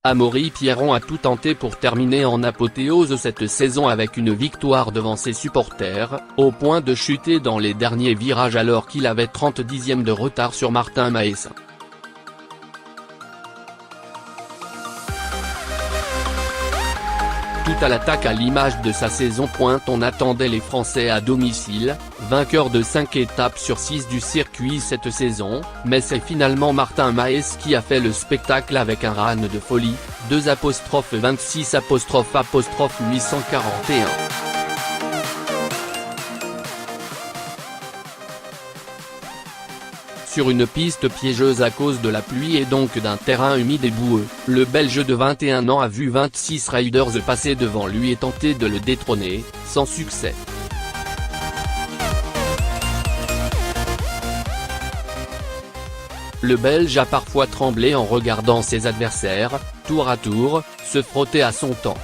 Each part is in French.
Amaury Pierron a tout tenté pour terminer en apothéose cette saison avec une victoire devant ses supporters, au point de chuter dans les derniers virages alors qu'il avait 30 dixièmes de retard sur Martin Maes. Tout à l'attaque à l'image de sa saison. On attendait les Français à domicile, vainqueurs de 5 étapes sur 6 du circuit cette saison, mais c'est finalement Martin Maes qui a fait le spectacle avec un run de folie, 2'26'841. Sur une piste piégeuse à cause de la pluie et donc d'un terrain humide et boueux, le Belge de 21 ans a vu 26 riders passer devant lui et tenter de le détrôner, sans succès. Le Belge a parfois tremblé en regardant ses adversaires, tour à tour, se frotter à son temps.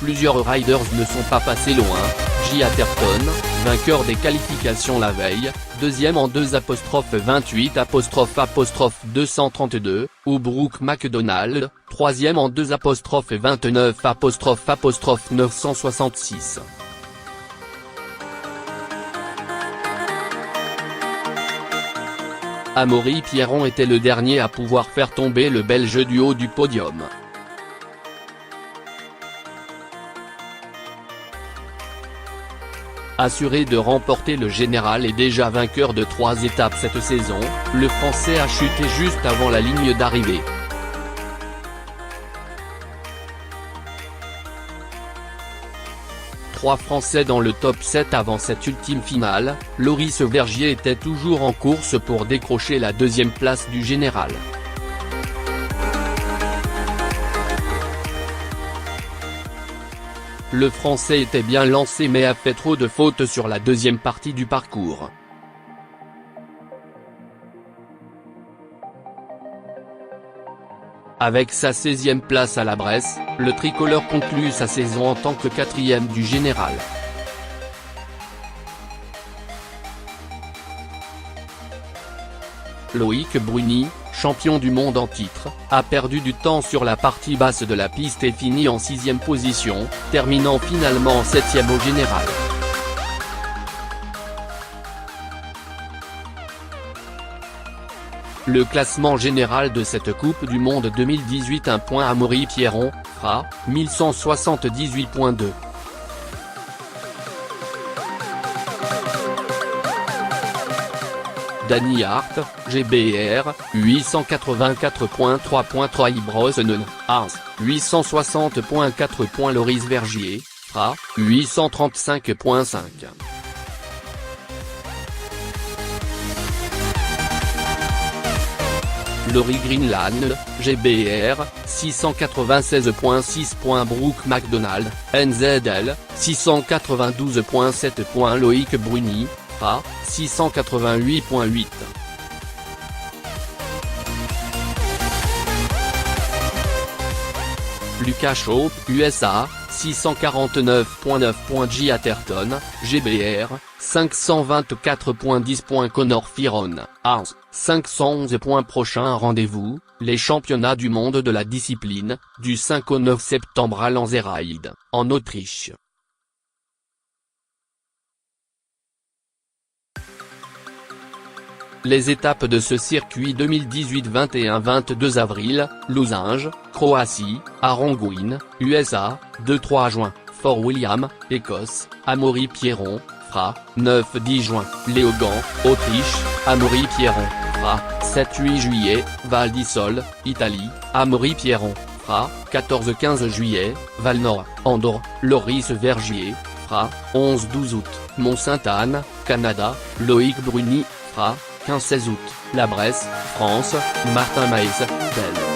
Plusieurs riders ne sont pas passés loin, J. Atherton, vainqueur des qualifications la veille, deuxième en 2'28'232, ou Brooke McDonald, troisième en 2'29'966. Amaury Pierron était le dernier à pouvoir faire tomber le Belge du haut du podium. Assuré de remporter le général et déjà vainqueur de 3 étapes cette saison, le Français a chuté juste avant la ligne d'arrivée. Trois Français dans le top 7 avant cette ultime finale, Loris Vergier était toujours en course pour décrocher la deuxième place du général. Le Français était bien lancé mais a fait trop de fautes sur la deuxième partie du parcours. Avec sa 16e place à la Bresse, le tricolore conclut sa saison en tant que 4e du général. Loïc Bruni, champion du monde en titre, a perdu du temps sur la partie basse de la piste et finit en 6e position, terminant finalement en 7e au général. Le classement général de cette Coupe du Monde 2018. Amaury Pierron, FRA, 1178.2. Danny Hart, GBR, 884.3.3. Ibrossen, Ars, 860.4. Loris Vergier, FRA, 835.5. Laurie Greenland, GBR, 696.6. Brooke McDonald, NZL, 692.7. Loïc Bruni, FRA, 688.8. Lucas Shaw, USA, 649.9. J. Atherton, GBR, 524.10. Connor Firon, Ars, 511. Prochain rendez-vous, les championnats du monde de la discipline, du 5 au 9 septembre à Lenzerheide, en Autriche. Les étapes de ce circuit 2018. 21-22 avril, Losange, Croatie, Aranguin, USA, 2-3 juin, Fort William, Écosse, Amaury Pierron, FRA, 9-10 juin, Léogand, Autriche, Amaury Pierron, FRA, 7-8 juillet, Val d'Isole, Italie, Amaury Pierron, FRA, 14-15 juillet, Val Nord, Andorre, Loris Vergier, FRA, 11-12 août, Mont-Sainte-Anne, Canada, Loïc Bruni, FRA, 15-16 août, La Bresse, France, Martin Maes, Belle.